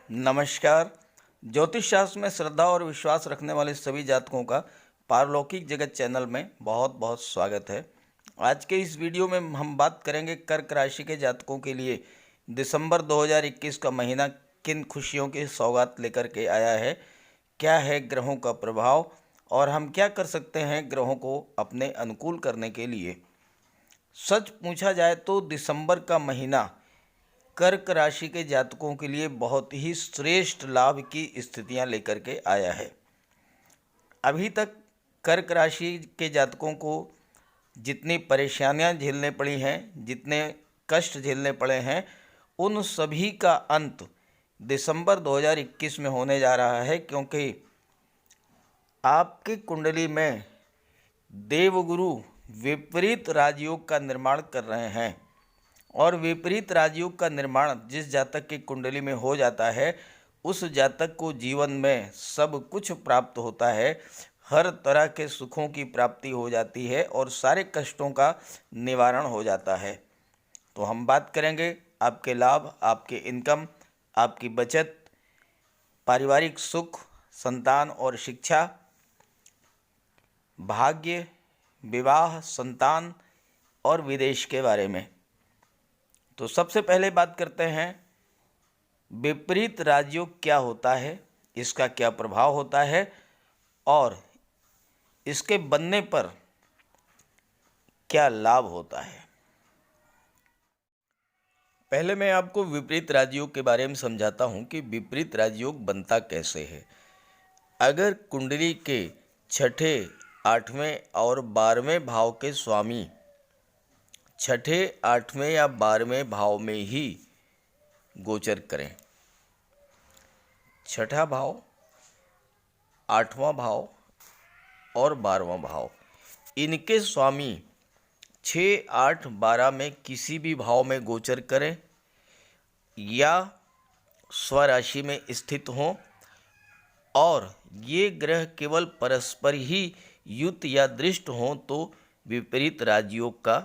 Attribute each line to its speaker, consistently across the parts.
Speaker 1: नमस्कार। ज्योतिष शास्त्र में श्रद्धा और विश्वास रखने वाले सभी जातकों का पारलौकिक जगत चैनल में बहुत बहुत स्वागत है। आज के इस वीडियो में हम बात करेंगे कर्क राशि के जातकों के लिए दिसंबर 2021 का महीना किन खुशियों की सौगात लेकर के आया है, क्या है ग्रहों का प्रभाव और हम क्या कर सकते हैं ग्रहों को अपने अनुकूल करने के लिए। सच पूछा जाए तो दिसंबर का महीना कर्क राशि के जातकों के लिए बहुत ही श्रेष्ठ लाभ की स्थितियां लेकर के आया है। अभी तक कर्क राशि के जातकों को जितनी परेशानियां झेलने पड़ी हैं, जितने कष्ट झेलने पड़े हैं, उन सभी का अंत दिसंबर 2021 में होने जा रहा है, क्योंकि आपकी कुंडली में देवगुरु विपरीत राजयोग का निर्माण कर रहे हैं और विपरीत राजयोग का निर्माण जिस जातक की कुंडली में हो जाता है उस जातक को जीवन में सब कुछ प्राप्त होता है, हर तरह के सुखों की प्राप्ति हो जाती है और सारे कष्टों का निवारण हो जाता है। तो हम बात करेंगे आपके लाभ, आपके इनकम, आपकी बचत, पारिवारिक सुख, संतान और शिक्षा, भाग्य, विवाह, संतान और विदेश के बारे में। तो सबसे पहले बात करते हैं विपरीत राजयोग क्या होता है, इसका क्या प्रभाव होता है और इसके बनने पर क्या लाभ होता है। पहले मैं आपको विपरीत राजयोग के बारे में समझाता हूं कि विपरीत राजयोग बनता कैसे है। अगर कुंडली के छठे, आठवें और 12वें भाव के स्वामी छठे, आठवें या 12वें भाव में ही गोचर करें, छठा भाव, आठवां भाव और 12वां भाव, इनके स्वामी 6, 8, 12 में किसी भी भाव में गोचर करें या स्वराशि में स्थित हों और ये ग्रह केवल परस्पर ही युत या दृष्ट हों तो विपरीत राजयोग का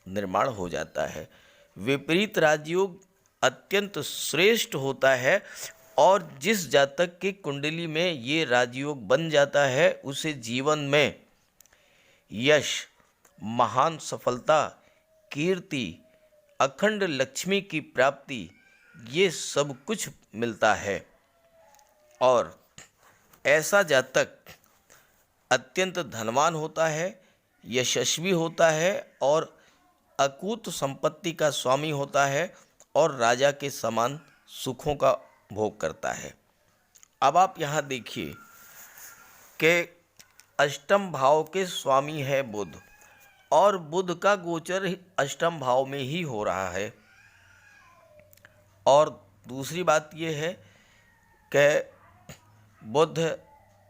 Speaker 1: निर्माण हो जाता है। विपरीत राजयोग अत्यंत श्रेष्ठ होता है और जिस जातक की कुंडली में ये राजयोग बन जाता है उसे जीवन में यश, महान सफलता, कीर्ति, अखंड लक्ष्मी की प्राप्ति, ये सब कुछ मिलता है और ऐसा जातक अत्यंत धनवान होता है, यशस्वी होता है और अकूत संपत्ति का स्वामी होता है और राजा के समान सुखों का भोग करता है। अब आप यहाँ देखिए कि अष्टम भाव के स्वामी है बुध और बुध का गोचर अष्टम भाव में ही हो रहा है। और दूसरी बात यह है कि बुध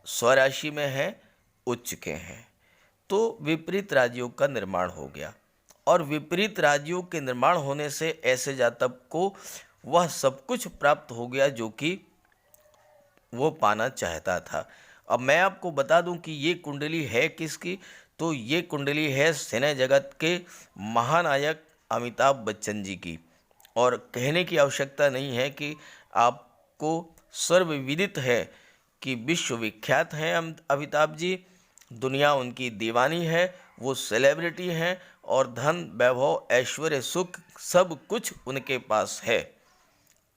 Speaker 1: स्वराशि में है, उच्च के हैं, तो विपरीत राजयोग का निर्माण हो गया और विपरीत राजयोग के निर्माण होने से ऐसे जातक को वह सब कुछ प्राप्त हो गया जो कि वो पाना चाहता था। अब मैं आपको बता दूं कि ये कुंडली है किसकी, तो ये कुंडली है सिने जगत के महानायक अमिताभ बच्चन जी की। और कहने की आवश्यकता नहीं है कि आपको सर्वविदित है कि विश्वविख्यात हैं अमिताभ जी, दुनिया उनकी दीवानी है, वो सेलिब्रिटी हैं और धन, वैभव, ऐश्वर्य, सुख सब कुछ उनके पास है।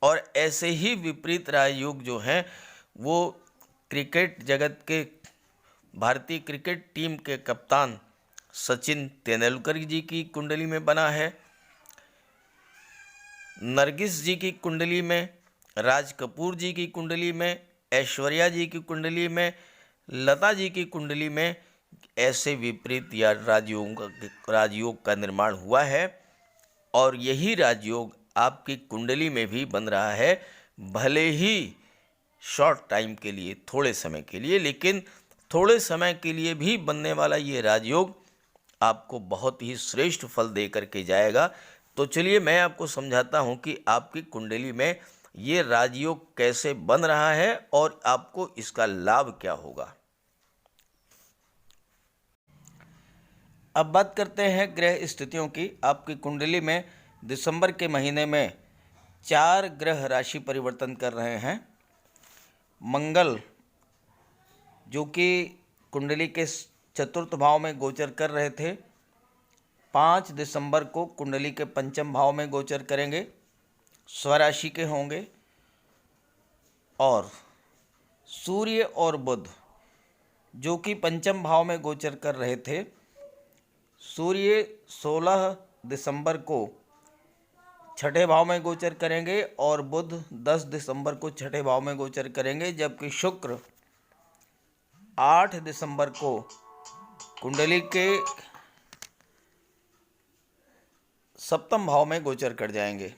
Speaker 1: और ऐसे ही विपरीत राजयोग जो हैं वो क्रिकेट जगत के भारतीय क्रिकेट टीम के कप्तान सचिन तेंदुलकर जी की कुंडली में बना है, नरगिस जी की कुंडली में, राज कपूर जी की कुंडली में, ऐश्वर्या जी की कुंडली में, लता जी की कुंडली में ऐसे विपरीत या राजयोग का निर्माण हुआ है। और यही राजयोग आपकी कुंडली में भी बन रहा है, भले ही शॉर्ट टाइम के लिए, थोड़े समय के लिए, लेकिन थोड़े समय के लिए भी बनने वाला ये राजयोग आपको बहुत ही श्रेष्ठ फल दे करके जाएगा। तो चलिए मैं आपको समझाता हूँ कि आपकी कुंडली में ये राजयोग कैसे बन रहा है और आपको इसका लाभ क्या होगा। अब बात करते हैं ग्रह स्थितियों की। आपकी कुंडली में दिसंबर के महीने में 4 ग्रह राशि परिवर्तन कर रहे हैं। मंगल जो कि कुंडली के चतुर्थ भाव में गोचर कर रहे थे, 5 दिसंबर को कुंडली के पंचम भाव में गोचर करेंगे, स्वराशि के होंगे। और सूर्य और बुध जो कि पंचम भाव में गोचर कर रहे थे, सूर्य 16 दिसंबर को छठे भाव में गोचर करेंगे और बुध 10 दिसंबर को छठे भाव में गोचर करेंगे, जबकि शुक्र 8 दिसंबर को कुंडली के सप्तम भाव में गोचर कर जाएंगे।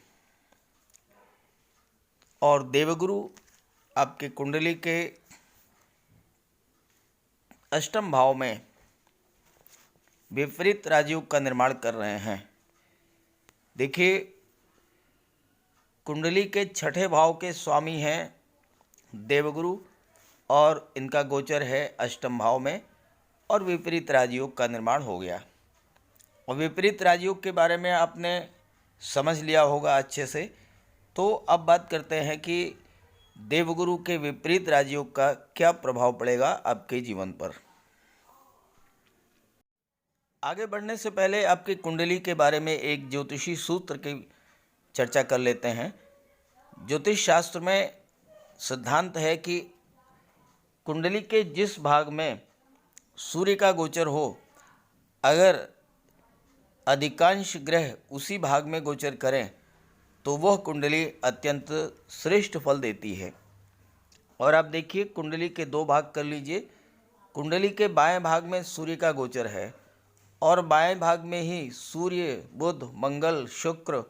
Speaker 1: और देवगुरु आपके कुंडली के अष्टम भाव में विपरीत राजयोग का निर्माण कर रहे हैं। देखिए, कुंडली के छठे भाव के स्वामी हैं देवगुरु और इनका गोचर है अष्टम भाव में और विपरीत राजयोग का निर्माण हो गया। और विपरीत राजयोग के बारे में आपने समझ लिया होगा अच्छे से। तो अब बात करते हैं कि देवगुरु के विपरीत राजयोग का क्या प्रभाव पड़ेगा आपके जीवन पर। आगे बढ़ने से पहले आपकी कुंडली के बारे में एक ज्योतिषी सूत्र की चर्चा कर लेते हैं। ज्योतिष शास्त्र में सिद्धांत है कि कुंडली के जिस भाग में सूर्य का गोचर हो, अगर अधिकांश ग्रह उसी भाग में गोचर करें तो वह कुंडली अत्यंत श्रेष्ठ फल देती है। और आप देखिए, कुंडली के 2 भाग कर लीजिए। कुंडली के बाएं भाग में सूर्य का गोचर है और बाएं भाग में ही सूर्य, बुध, मंगल, शुक्र,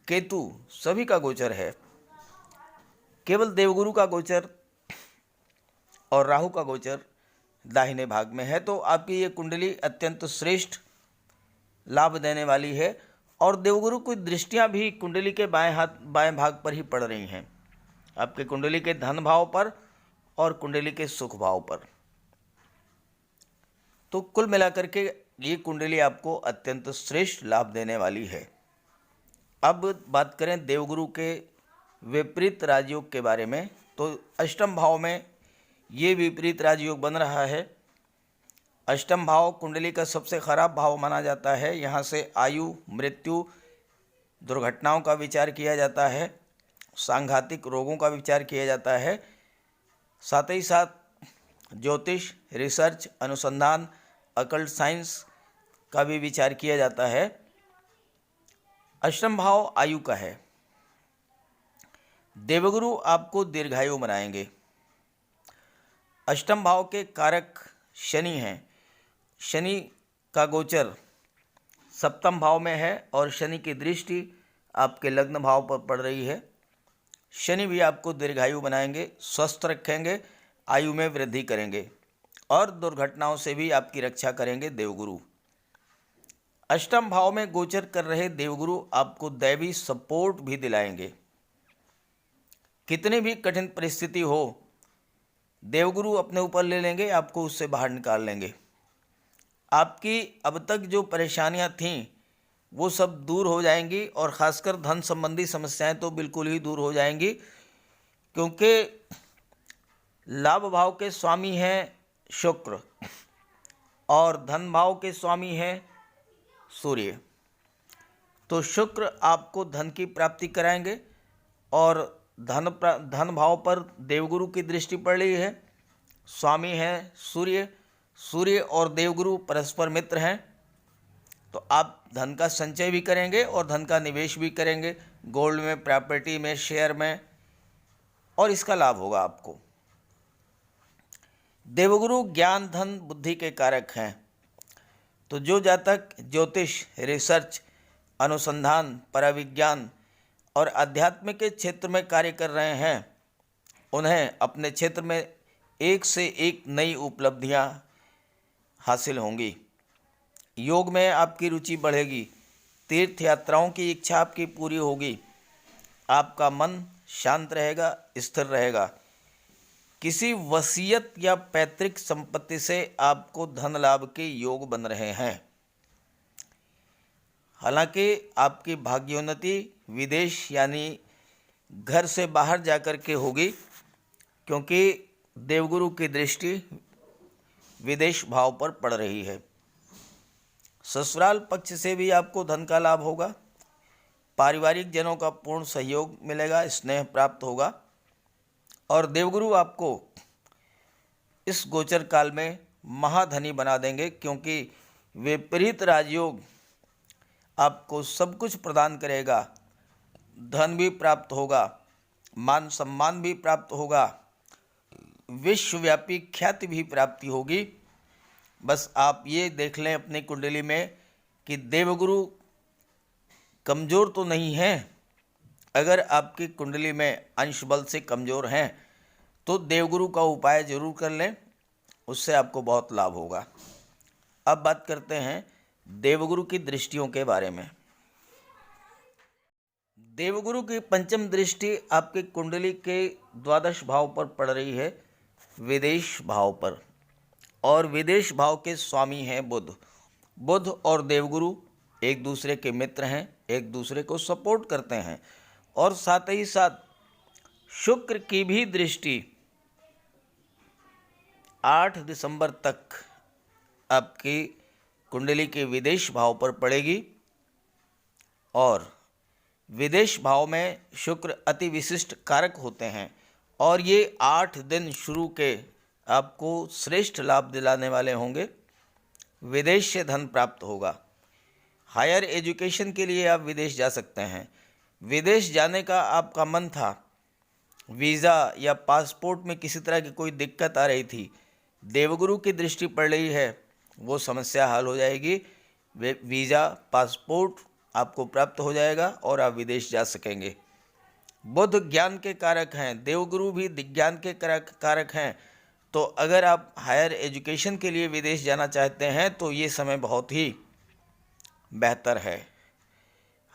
Speaker 1: केतु सभी का गोचर है। केवल देवगुरु का गोचर और राहु का गोचर दाहिने भाग में है। तो आपकी ये कुंडली अत्यंत श्रेष्ठ लाभ देने वाली है। और देवगुरु की दृष्टियां भी कुंडली के बाएं भाग पर ही पड़ रही हैं, आपके कुंडली के धन भाव पर और कुंडली के सुख भाव पर। तो कुल मिलाकर के ये कुंडली आपको अत्यंत श्रेष्ठ लाभ देने वाली है। अब बात करें देवगुरु के विपरीत राजयोग के बारे में, तो अष्टम भाव में ये विपरीत राजयोग बन रहा है। अष्टम भाव कुंडली का सबसे खराब भाव माना जाता है। यहाँ से आयु, मृत्यु, दुर्घटनाओं का विचार किया जाता है, सांघातिक रोगों का विचार किया जाता है, साथ ही साथ ज्योतिष, रिसर्च, अनुसंधान, अकल्ट साइंस का भी विचार किया जाता है। अष्टम भाव आयु का है। देवगुरु आपको दीर्घायु बनाएंगे। अष्टम भाव के कारक शनि हैं। शनि का गोचर सप्तम भाव में है और शनि की दृष्टि आपके लग्न भाव पर पड़ रही है। शनि भी आपको दीर्घायु बनाएंगे, स्वस्थ रखेंगे, आयु में वृद्धि करेंगे और दुर्घटनाओं से भी आपकी रक्षा करेंगे देवगुरु। अष्टम भाव में गोचर कर रहे देवगुरु आपको दैवी सपोर्ट भी दिलाएंगे। कितनी भी कठिन परिस्थिति हो, देवगुरु अपने ऊपर ले लेंगे, आपको उससे बाहर निकाल लेंगे। आपकी अब तक जो परेशानियां थीं वो सब दूर हो जाएंगी और ख़ासकर धन संबंधी समस्याएं तो बिल्कुल ही दूर हो जाएंगी, क्योंकि लाभ भाव के स्वामी हैं शुक्र और धन भाव के स्वामी हैं सूर्य। तो शुक्र आपको धन की प्राप्ति कराएंगे और धन भाव पर देवगुरु की दृष्टि पड़ रही है। स्वामी हैं सूर्य। सूर्य और देवगुरु परस्पर मित्र हैं, तो आप धन का संचय भी करेंगे और धन का निवेश भी करेंगे, गोल्ड में, प्रॉपर्टी में, शेयर में, और इसका लाभ होगा आपको। देवगुरु ज्ञान, धन, बुद्धि के कारक हैं। तो जो जातक ज्योतिष, रिसर्च, अनुसंधान, पराविज्ञान और अध्यात्म के क्षेत्र में कार्य कर रहे हैं, उन्हें अपने क्षेत्र में एक से एक नई उपलब्धियां हासिल होंगी। योग में आपकी रुचि बढ़ेगी, तीर्थ यात्राओं की इच्छा आपकी पूरी होगी, आपका मन शांत रहेगा, स्थिर रहेगा। किसी वसीयत या पैतृक संपत्ति से आपको धन लाभ के योग बन रहे हैं। हालांकि आपकी भाग्योन्नति विदेश यानी घर से बाहर जाकर के होगी, क्योंकि देवगुरु की दृष्टि विदेश भाव पर पड़ रही है। ससुराल पक्ष से भी आपको धन का लाभ होगा। पारिवारिक जनों का पूर्ण सहयोग मिलेगा, स्नेह प्राप्त होगा। और देवगुरु आपको इस गोचर काल में महाधनी बना देंगे, क्योंकि विपरीत राजयोग आपको सब कुछ प्रदान करेगा। धन भी प्राप्त होगा, मान सम्मान भी प्राप्त होगा, विश्वव्यापी ख्याति भी प्राप्ति होगी। बस आप ये देख लें अपनी कुंडली में कि देवगुरु कमज़ोर तो नहीं है। अगर आपकी कुंडली में अंश बल से कमज़ोर हैं तो देवगुरु का उपाय जरूर कर लें, उससे आपको बहुत लाभ होगा। अब बात करते हैं देवगुरु की दृष्टियों के बारे में। देवगुरु की पंचम दृष्टि आपकी कुंडली के द्वादश भाव पर पड़ रही है, विदेश भाव पर। और विदेश भाव के स्वामी हैं बुध। बुध और देवगुरु एक दूसरे के मित्र हैं, एक दूसरे को सपोर्ट करते हैं। और साथ ही साथ शुक्र की भी दृष्टि 8 दिसंबर तक आपकी कुंडली के विदेश भाव पर पड़ेगी। और विदेश भाव में शुक्र अति विशिष्ट कारक होते हैं, और ये 8 दिन शुरू के आपको श्रेष्ठ लाभ दिलाने वाले होंगे। विदेश से धन प्राप्त होगा। हायर एजुकेशन के लिए आप विदेश जा सकते हैं। विदेश जाने का आपका मन था, वीज़ा या पासपोर्ट में किसी तरह की कोई दिक्कत आ रही थी, देवगुरु की दृष्टि पड़ रही है, वो समस्या हल हो जाएगी। वीज़ा पासपोर्ट आपको प्राप्त हो जाएगा और आप विदेश जा सकेंगे। बुध ज्ञान के कारक हैं, देवगुरु भी ज्ञान के कारक हैं। तो अगर आप हायर एजुकेशन के लिए विदेश जाना चाहते हैं तो ये समय बहुत ही बेहतर है।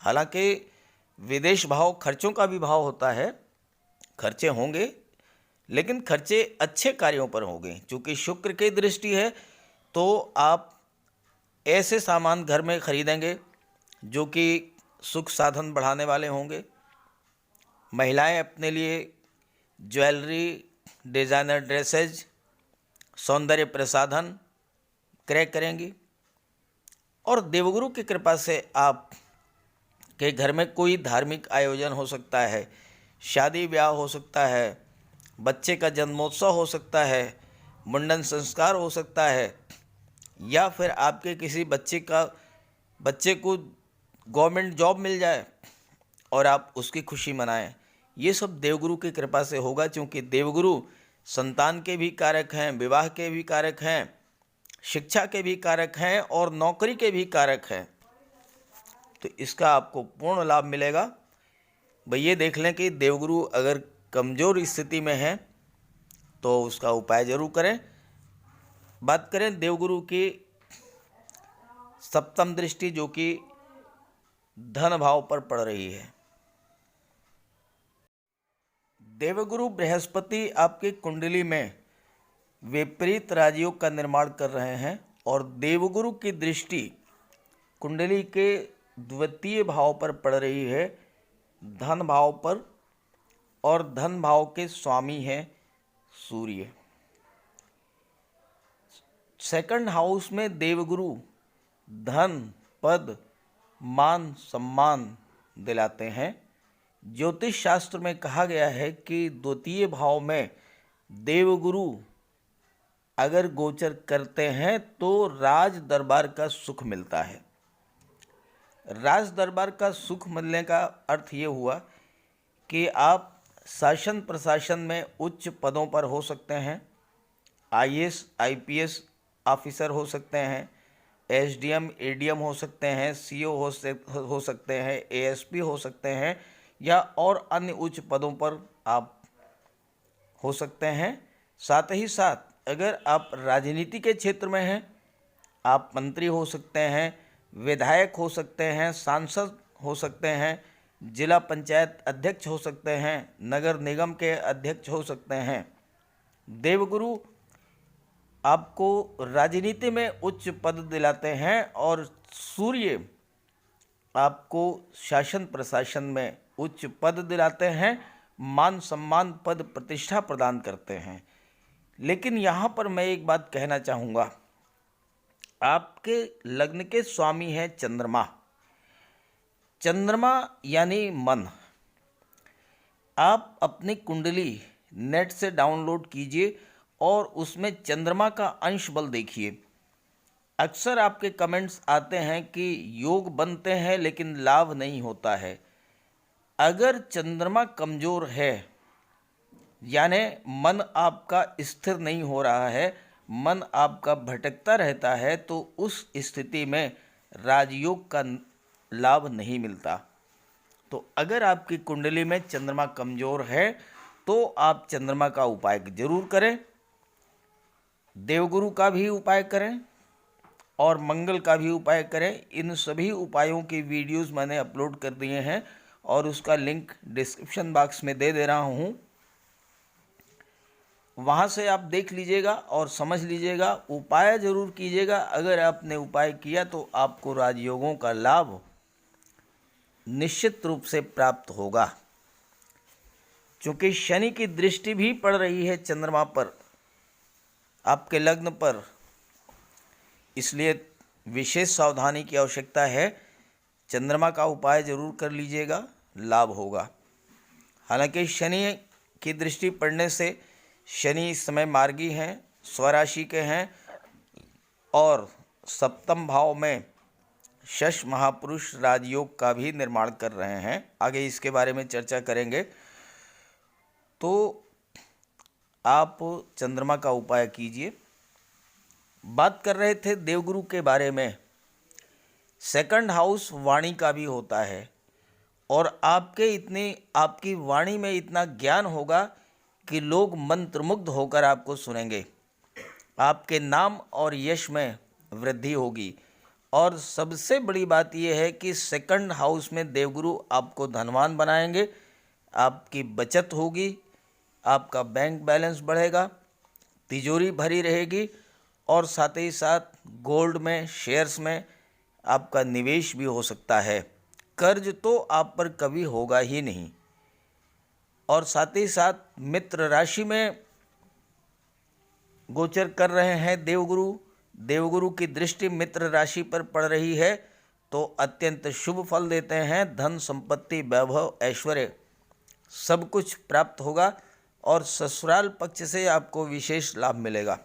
Speaker 1: हालांकि विदेश भाव खर्चों का भी भाव होता है, खर्चे होंगे, लेकिन खर्चे अच्छे कार्यों पर होंगे। चूँकि शुक्र की दृष्टि है तो आप ऐसे सामान घर में खरीदेंगे जो कि सुख साधन बढ़ाने वाले होंगे। महिलाएं अपने लिए ज्वेलरी, डिज़ाइनर ड्रेसेज, सौंदर्य प्रसाधन क्रय करेंगी। और देवगुरु की कृपा से आप के घर में कोई धार्मिक आयोजन हो सकता है, शादी ब्याह हो सकता है, बच्चे का जन्मोत्सव हो सकता है, मुंडन संस्कार हो सकता है, या फिर आपके किसी बच्चे को गवर्नमेंट जॉब मिल जाए और आप उसकी खुशी मनाएं। ये सब देवगुरु की कृपा से होगा, क्योंकि देवगुरु संतान के भी कारक हैं, विवाह के भी कारक हैं, शिक्षा के भी कारक हैं और नौकरी के भी कारक हैं। तो इसका आपको पूर्ण लाभ मिलेगा। भाई ये देख लें कि देवगुरु अगर कमज़ोर स्थिति में है तो उसका उपाय जरूर करें। बात करें देवगुरु की सप्तम दृष्टि, जो कि धन भाव पर पड़ रही है। देवगुरु बृहस्पति आपकी कुंडली में विपरीत राजयोग का निर्माण कर रहे हैं, और देवगुरु की दृष्टि कुंडली के द्वितीय भाव पर पड़ रही है, धन भाव पर। और धन भाव के स्वामी हैं सूर्य। सेकंड हाउस में देवगुरु धन, पद, मान सम्मान दिलाते हैं। ज्योतिष शास्त्र में कहा गया है कि द्वितीय भाव में देवगुरु अगर गोचर करते हैं तो राज दरबार का सुख मिलता है। राज दरबार का सुख मिलने का अर्थ ये हुआ कि आप शासन प्रशासन में उच्च पदों पर हो सकते हैं, आईएएस आईपीएस ऑफिसर हो सकते हैं, एसडीएम एडीएम हो सकते हैं, सीओ हो सकते हैं, एएसपी हो सकते हैं, या और अन्य उच्च पदों पर आप हो सकते हैं। साथ ही साथ अगर आप राजनीति के क्षेत्र में हैं, आप मंत्री हो सकते हैं, विधायक हो सकते हैं, सांसद हो सकते हैं, जिला पंचायत अध्यक्ष हो सकते हैं, नगर निगम के अध्यक्ष हो सकते हैं। देवगुरु आपको राजनीति में उच्च पद दिलाते हैं, और सूर्य आपको शासन प्रशासन में उच्च पद दिलाते हैं, मान सम्मान पद प्रतिष्ठा प्रदान करते हैं। लेकिन यहाँ पर मैं एक बात कहना चाहूँगा, आपके लग्न के स्वामी हैं चंद्रमा। चंद्रमा यानी मन। आप अपनी कुंडली नेट से डाउनलोड कीजिए और उसमें चंद्रमा का अंश बल देखिए। अक्सर आपके कमेंट्स आते हैं कि योग बनते हैं लेकिन लाभ नहीं होता है। अगर चंद्रमा कमज़ोर है, यानी मन आपका स्थिर नहीं हो रहा है, मन आपका भटकता रहता है, तो उस स्थिति में राजयोग का लाभ नहीं मिलता। तो अगर आपकी कुंडली में चंद्रमा कमज़ोर है तो आप चंद्रमा का उपाय जरूर करें, देवगुरु का भी उपाय करें और मंगल का भी उपाय करें। इन सभी उपायों की वीडियोस मैंने अपलोड कर दिए हैं और उसका लिंक डिस्क्रिप्शन बॉक्स में दे दे रहा हूँ, वहाँ से आप देख लीजिएगा और समझ लीजिएगा। उपाय ज़रूर कीजिएगा। अगर आपने उपाय किया तो आपको राजयोगों का लाभ निश्चित रूप से प्राप्त होगा। क्योंकि शनि की दृष्टि भी पड़ रही है चंद्रमा पर, आपके लग्न पर, इसलिए विशेष सावधानी की आवश्यकता है। चंद्रमा का उपाय जरूर कर लीजिएगा, लाभ होगा। हालांकि शनि की दृष्टि पड़ने से शनि इस समय मार्गी हैं, स्वराशि के हैं और सप्तम भाव में शश महापुरुष राजयोग का भी निर्माण कर रहे हैं। आगे इसके बारे में चर्चा करेंगे। तो आप चंद्रमा का उपाय कीजिए। बात कर रहे थे देवगुरु के बारे में। सेकंड हाउस वाणी का भी होता है और आपकी वाणी में इतना ज्ञान होगा कि लोग मंत्रमुग्ध होकर आपको सुनेंगे। आपके नाम और यश में वृद्धि होगी। और सबसे बड़ी बात यह है कि सेकंड हाउस में देवगुरु आपको धनवान बनाएंगे, आपकी बचत होगी, आपका बैंक बैलेंस बढ़ेगा, तिजोरी भरी रहेगी और साथ ही साथ गोल्ड में, शेयर्स में आपका निवेश भी हो सकता है। कर्ज तो आप पर कभी होगा ही नहीं। और साथ ही साथ मित्र राशि में गोचर कर रहे हैं देवगुरु। देवगुरु की दृष्टि मित्र राशि पर पड़ रही है तो अत्यंत शुभ फल देते हैं। धन संपत्ति, वैभव, ऐश्वर्य सब कुछ प्राप्त होगा और ससुराल पक्ष से आपको विशेष लाभ मिलेगा।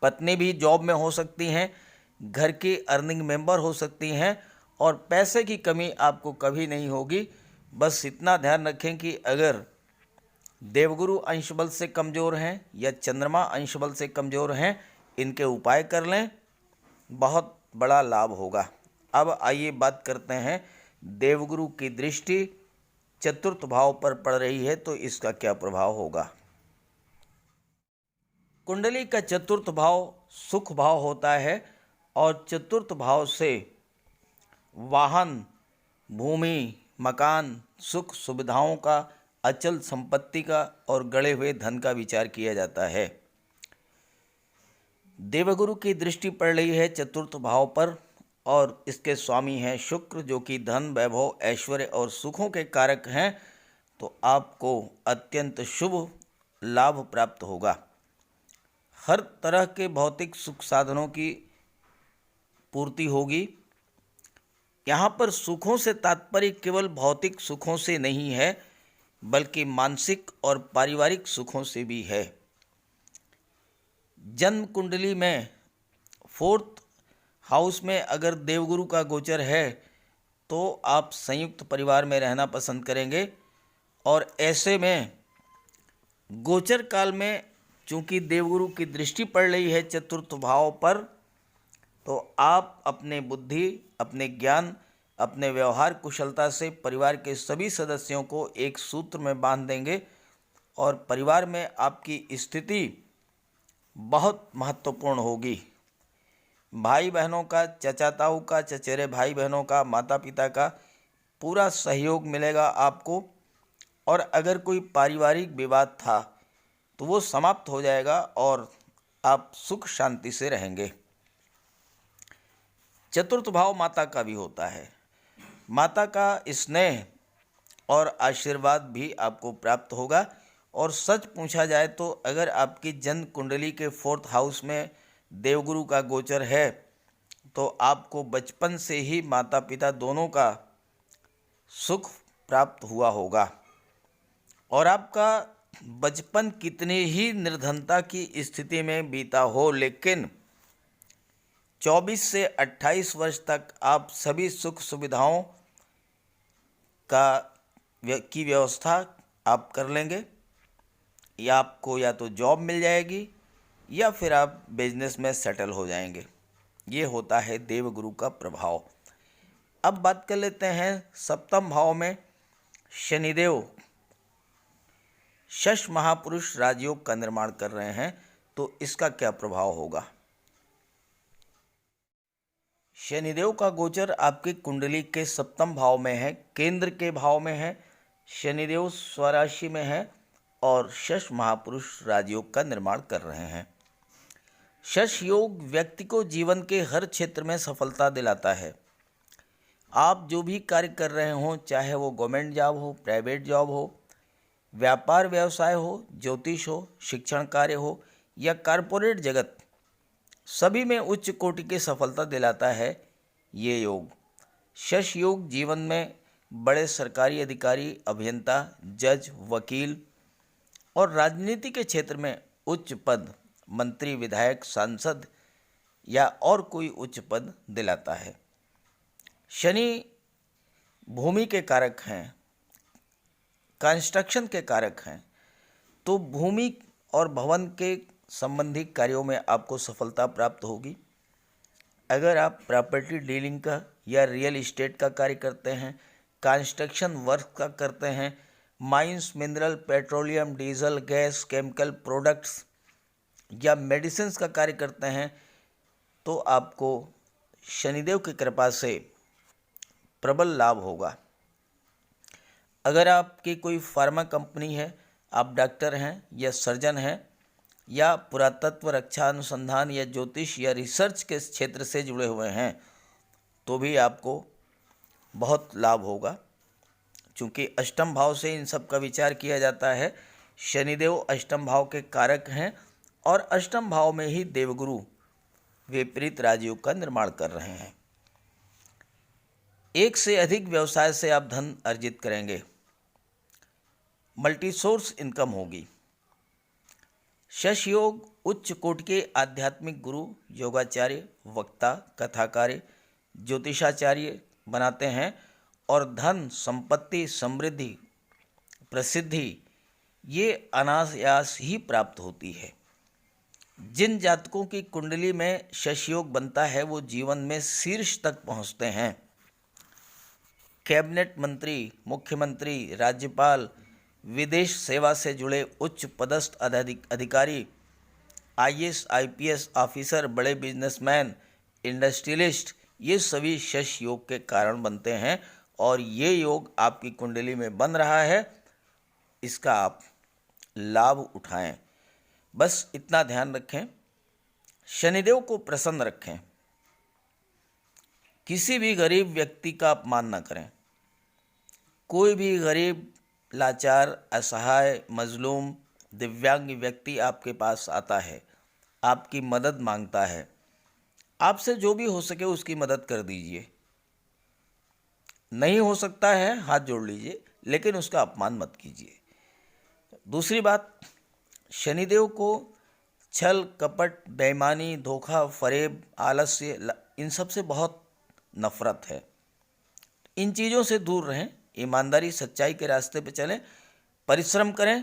Speaker 1: पत्नी भी जॉब में हो सकती हैं, घर की अर्निंग मेंबर हो सकती हैं और पैसे की कमी आपको कभी नहीं होगी। बस इतना ध्यान रखें कि अगर देवगुरु अंश बल से कमज़ोर हैं या चंद्रमा अंश बल से कमज़ोर हैं, इनके उपाय कर लें, बहुत बड़ा लाभ होगा। अब आइए बात करते हैं, देवगुरु की दृष्टि चतुर्थ भाव पर पड़ रही है तो इसका क्या प्रभाव होगा। कुंडली का चतुर्थ भाव सुख भाव होता है और चतुर्थ भाव से वाहन, भूमि, मकान, सुख सुविधाओं का, अचल संपत्ति का और गड़े हुए धन का विचार किया जाता है। देवगुरु की दृष्टि पड़ रही है चतुर्थ भाव पर और इसके स्वामी हैं शुक्र, जो कि धन, वैभव, ऐश्वर्य और सुखों के कारक हैं। तो आपको अत्यंत शुभ लाभ प्राप्त होगा। हर तरह के भौतिक सुख साधनों की पूर्ति होगी। यहाँ पर सुखों से तात्पर्य केवल भौतिक सुखों से नहीं है, बल्कि मानसिक और पारिवारिक सुखों से भी है। जन्म कुंडली में फोर्थ हाउस में अगर देवगुरु का गोचर है तो आप संयुक्त परिवार में रहना पसंद करेंगे। और ऐसे में गोचर काल में चूंकि देवगुरु की दृष्टि पड़ रही है चतुर्थ भाव पर, तो आप अपने बुद्धि, अपने ज्ञान, अपने व्यवहार कुशलता से परिवार के सभी सदस्यों को एक सूत्र में बांध देंगे और परिवार में आपकी स्थिति बहुत महत्वपूर्ण होगी। भाई बहनों का, चचा ताऊ का, चचेरे भाई बहनों का, माता पिता का पूरा सहयोग मिलेगा आपको। और अगर कोई पारिवारिक विवाद था तो वो समाप्त हो जाएगा और आप सुख शांति से रहेंगे। चतुर्थ भाव माता का भी होता है। माता का स्नेह, और आशीर्वाद भी आपको प्राप्त होगा। और सच पूछा जाए तो अगर आपकी जन्म कुंडली के 4th हाउस में देवगुरु का गोचर है तो आपको बचपन से ही माता पिता दोनों का सुख प्राप्त हुआ होगा। और आपका बचपन कितनी ही निर्धनता की स्थिति में बीता हो, लेकिन 24 से 28 वर्ष तक आप सभी सुख सुविधाओं की व्यवस्था आप कर लेंगे। या आपको या तो जॉब मिल जाएगी या फिर आप बिजनेस में सेटल हो जाएंगे। ये होता है देवगुरु का प्रभाव। अब बात कर लेते हैं 7वें भाव में शनिदेव शश महापुरुष राजयोग का निर्माण कर रहे हैं, तो इसका क्या प्रभाव होगा। शनिदेव का गोचर आपकी कुंडली के 7वें भाव में है, केंद्र के भाव में है। शनिदेव स्वराशि में है और शश महापुरुष राजयोग का निर्माण कर रहे हैं। शश योग व्यक्ति को जीवन के हर क्षेत्र में सफलता दिलाता है। आप जो भी कार्य कर रहे हों, चाहे वो गवर्नमेंट जॉब हो, प्राइवेट जॉब हो, व्यापार व्यवसाय हो, ज्योतिष हो, शिक्षण कार्य हो या कॉरपोरेट जगत, सभी में उच्च कोटि की सफलता दिलाता है ये योग। शश योग जीवन में बड़े सरकारी अधिकारी, अभियंता, जज, वकील और राजनीति के क्षेत्र में उच्च पद, मंत्री, विधायक, सांसद या और कोई उच्च पद दिलाता है। शनि भूमि के कारक हैं, कंस्ट्रक्शन के कारक हैं, तो भूमि और भवन के संबंधी कार्यों में आपको सफलता प्राप्त होगी। अगर आप प्रॉपर्टी डीलिंग का या रियल इस्टेट का कार्य करते हैं, कंस्ट्रक्शन वर्क का करते हैं, mines, mineral, petroleum, diesel, gas, chemical products या मेडिसिन्स का कार्य करते हैं, तो आपको शनिदेव की कृपा से प्रबल लाभ होगा। अगर आपकी कोई फार्मा कंपनी है, आप डॉक्टर हैं या सर्जन हैं या पुरातत्व, रक्षा अनुसंधान या ज्योतिष या रिसर्च के क्षेत्र से जुड़े हुए हैं, तो भी आपको बहुत लाभ होगा, क्योंकि अष्टम भाव से इन सब का विचार किया जाता है। शनिदेव अष्टम भाव के कारक हैं और अष्टम भाव में ही देवगुरु विपरीत राजयोग का निर्माण कर रहे हैं। एक से अधिक व्यवसाय से आप धन अर्जित करेंगे, मल्टी सोर्स इनकम होगी। शश योग उच्च कोटि के आध्यात्मिक गुरु, योगाचार्य, वक्ता, कथाकार, ज्योतिषाचार्य बनाते हैं और धन, संपत्ति, समृद्धि, प्रसिद्धि ये अनायास ही प्राप्त होती है। जिन जातकों की कुंडली में शश योग बनता है वो जीवन में शीर्ष तक पहुंचते हैं। कैबिनेट मंत्री, मुख्यमंत्री, राज्यपाल, विदेश सेवा से जुड़े उच्च पदस्थ अधिकारी, आईएएस, आईपीएस ऑफिसर, बड़े बिजनेसमैन, इंडस्ट्रियलिस्ट, ये सभी शश योग के कारण बनते हैं। और ये योग आपकी कुंडली में बन रहा है, इसका आप लाभ उठाएं। बस इतना ध्यान रखें, शनिदेव को प्रसन्न रखें, किसी भी गरीब व्यक्ति का अपमान न करें। कोई भी गरीब, लाचार, असहाय, मजलूम, दिव्यांग व्यक्ति आपके पास आता है, आपकी मदद मांगता है, आपसे जो भी हो सके उसकी मदद कर दीजिए। नहीं हो सकता है हाथ जोड़ लीजिए, लेकिन उसका अपमान मत कीजिए। दूसरी बात, शनिदेव को छल, कपट, बेईमानी, धोखा, फरेब, आलस्य, इन सब से बहुत नफरत है। इन चीज़ों से दूर रहें, ईमानदारी, सच्चाई के रास्ते पे चलें, परिश्रम करें।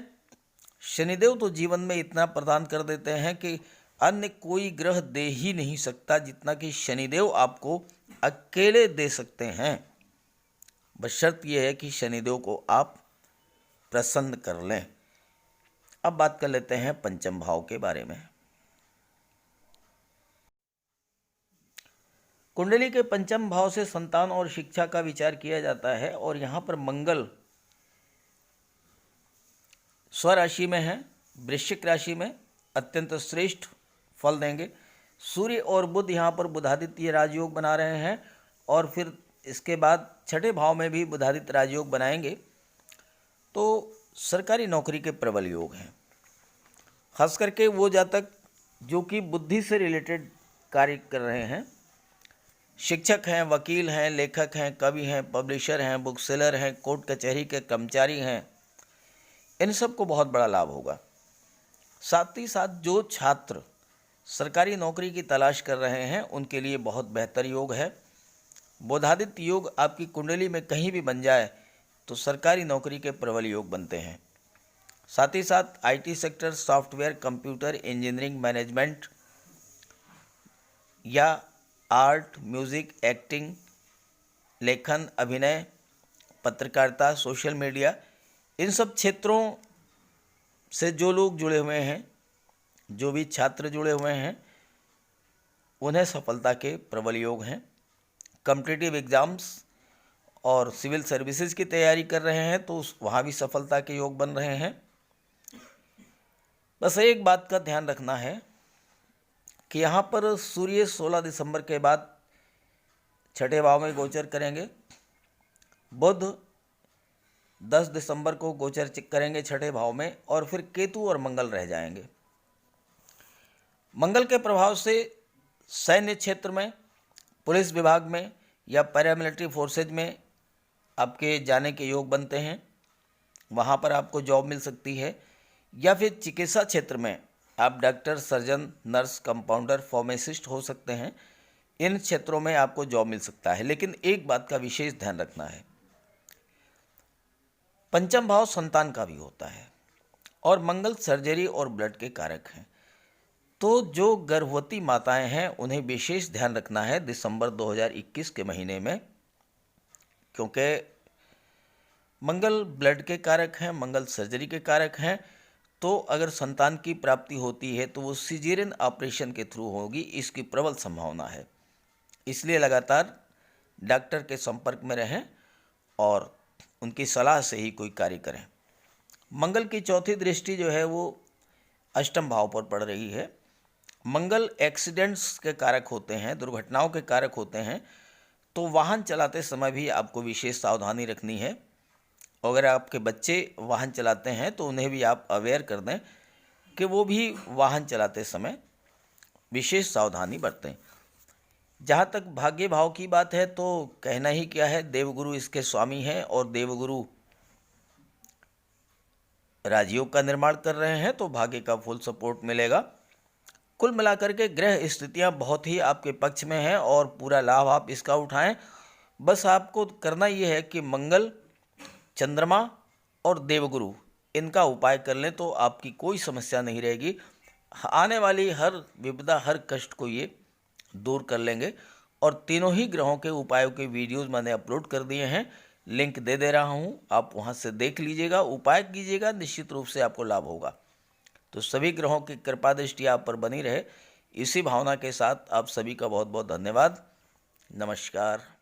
Speaker 1: शनिदेव तो जीवन में इतना प्रदान कर देते हैं कि अन्य कोई ग्रह दे ही नहीं सकता जितना कि शनिदेव आपको अकेले दे सकते हैं। बशर्ते यह है कि शनिदेव को आप प्रसन्न कर लें। अब बात कर लेते हैं पंचम भाव के बारे में। कुंडली के पंचम भाव से संतान और शिक्षा का विचार किया जाता है और यहाँ पर मंगल स्वराशि में है, वृश्चिक राशि में अत्यंत श्रेष्ठ फल देंगे। सूर्य और बुध यहाँ पर बुधादित्य राजयोग बना रहे हैं और फिर इसके बाद छठे भाव में भी बुधादित्य राजयोग बनाएंगे। तो सरकारी नौकरी के प्रबल योग हैं। खास करके वो जातक जो कि बुद्धि से रिलेटेड कार्य कर रहे हैं, शिक्षक हैं, वकील हैं, लेखक हैं, कवि हैं, पब्लिशर हैं, बुक सेलर हैं, कोर्ट कचहरी के कर्मचारी हैं, इन सब को बहुत बड़ा लाभ होगा। साथ ही साथ जो छात्र सरकारी नौकरी की तलाश कर रहे हैं उनके लिए बहुत बेहतर योग है। बोधादित्य योग आपकी कुंडली में कहीं भी बन जाए तो सरकारी नौकरी के प्रबल योग बनते हैं। साथ ही साथ IT sector, software, computer, engineering, management या आर्ट, म्यूज़िक, एक्टिंग, लेखन, अभिनय, पत्रकारिता, सोशल मीडिया, इन सब क्षेत्रों से जो लोग जुड़े हुए हैं, जो भी छात्र जुड़े हुए हैं, उन्हें सफलता के प्रबल योग हैं। कॉम्पिटिटिव एग्ज़ाम्स और सिविल सर्विसेज की तैयारी कर रहे हैं तो वहाँ भी सफलता के योग बन रहे हैं। बस एक बात का ध्यान रखना है कि यहाँ पर सूर्य 16 दिसंबर के बाद छठे भाव में गोचर करेंगे, बुध 10 दिसंबर को गोचर करेंगे छठे भाव में, और फिर केतु और मंगल रह जाएंगे। मंगल के प्रभाव से सैन्य क्षेत्र में, पुलिस विभाग में या पैरामिलिट्री फोर्सेज में आपके जाने के योग बनते हैं, वहाँ पर आपको जॉब मिल सकती है। या फिर चिकित्सा क्षेत्र में आप doctor, surgeon, nurse, compounder, pharmacist हो सकते हैं। इन क्षेत्रों में आपको जॉब मिल सकता है। लेकिन एक बात का विशेष ध्यान रखना है, पंचम भाव संतान का भी होता है और मंगल सर्जरी और ब्लड के कारक हैं। तो जो गर्भवती माताएं हैं उन्हें विशेष ध्यान रखना है दिसंबर 2021 के महीने में, क्योंकि मंगल ब्लड के कारक हैं, मंगल सर्जरी के कारक हैं। तो अगर संतान की प्राप्ति होती है तो वो सिजेरियन ऑपरेशन के थ्रू होगी, इसकी प्रबल संभावना है। इसलिए लगातार डॉक्टर के संपर्क में रहें और उनकी सलाह से ही कोई कार्य करें। मंगल की चौथी दृष्टि जो है वो अष्टम भाव पर पड़ रही है। मंगल एक्सीडेंट्स के कारक होते हैं, दुर्घटनाओं के कारक होते हैं। तो वाहन चलाते समय भी आपको विशेष सावधानी रखनी है। अगर आपके बच्चे वाहन चलाते हैं तो उन्हें भी आप अवेयर कर दें कि वो भी वाहन चलाते समय विशेष सावधानी बरतें। जहाँ तक भाग्य भाव की बात है तो कहना ही क्या है, देवगुरु इसके स्वामी हैं और देवगुरु राजयोग का निर्माण कर रहे हैं, तो भाग्य का फुल सपोर्ट मिलेगा। कुल मिलाकर के ग्रह स्थितियाँ बहुत ही आपके पक्ष में हैं और पूरा लाभ आप इसका उठाएं। बस आपको करना ये है कि मंगल, चंद्रमा और देवगुरु, इनका उपाय कर लें तो आपकी कोई समस्या नहीं रहेगी। आने वाली हर विपदा, हर कष्ट को ये दूर कर लेंगे। और तीनों ही ग्रहों के उपायों के वीडियोस मैंने अपलोड कर दिए हैं, लिंक दे दे रहा हूँ, आप वहाँ से देख लीजिएगा, उपाय कीजिएगा, निश्चित रूप से आपको लाभ होगा। तो सभी ग्रहों की कृपा दृष्टि आप पर बनी रहे, इसी भावना के साथ आप सभी का बहुत बहुत धन्यवाद। नमस्कार।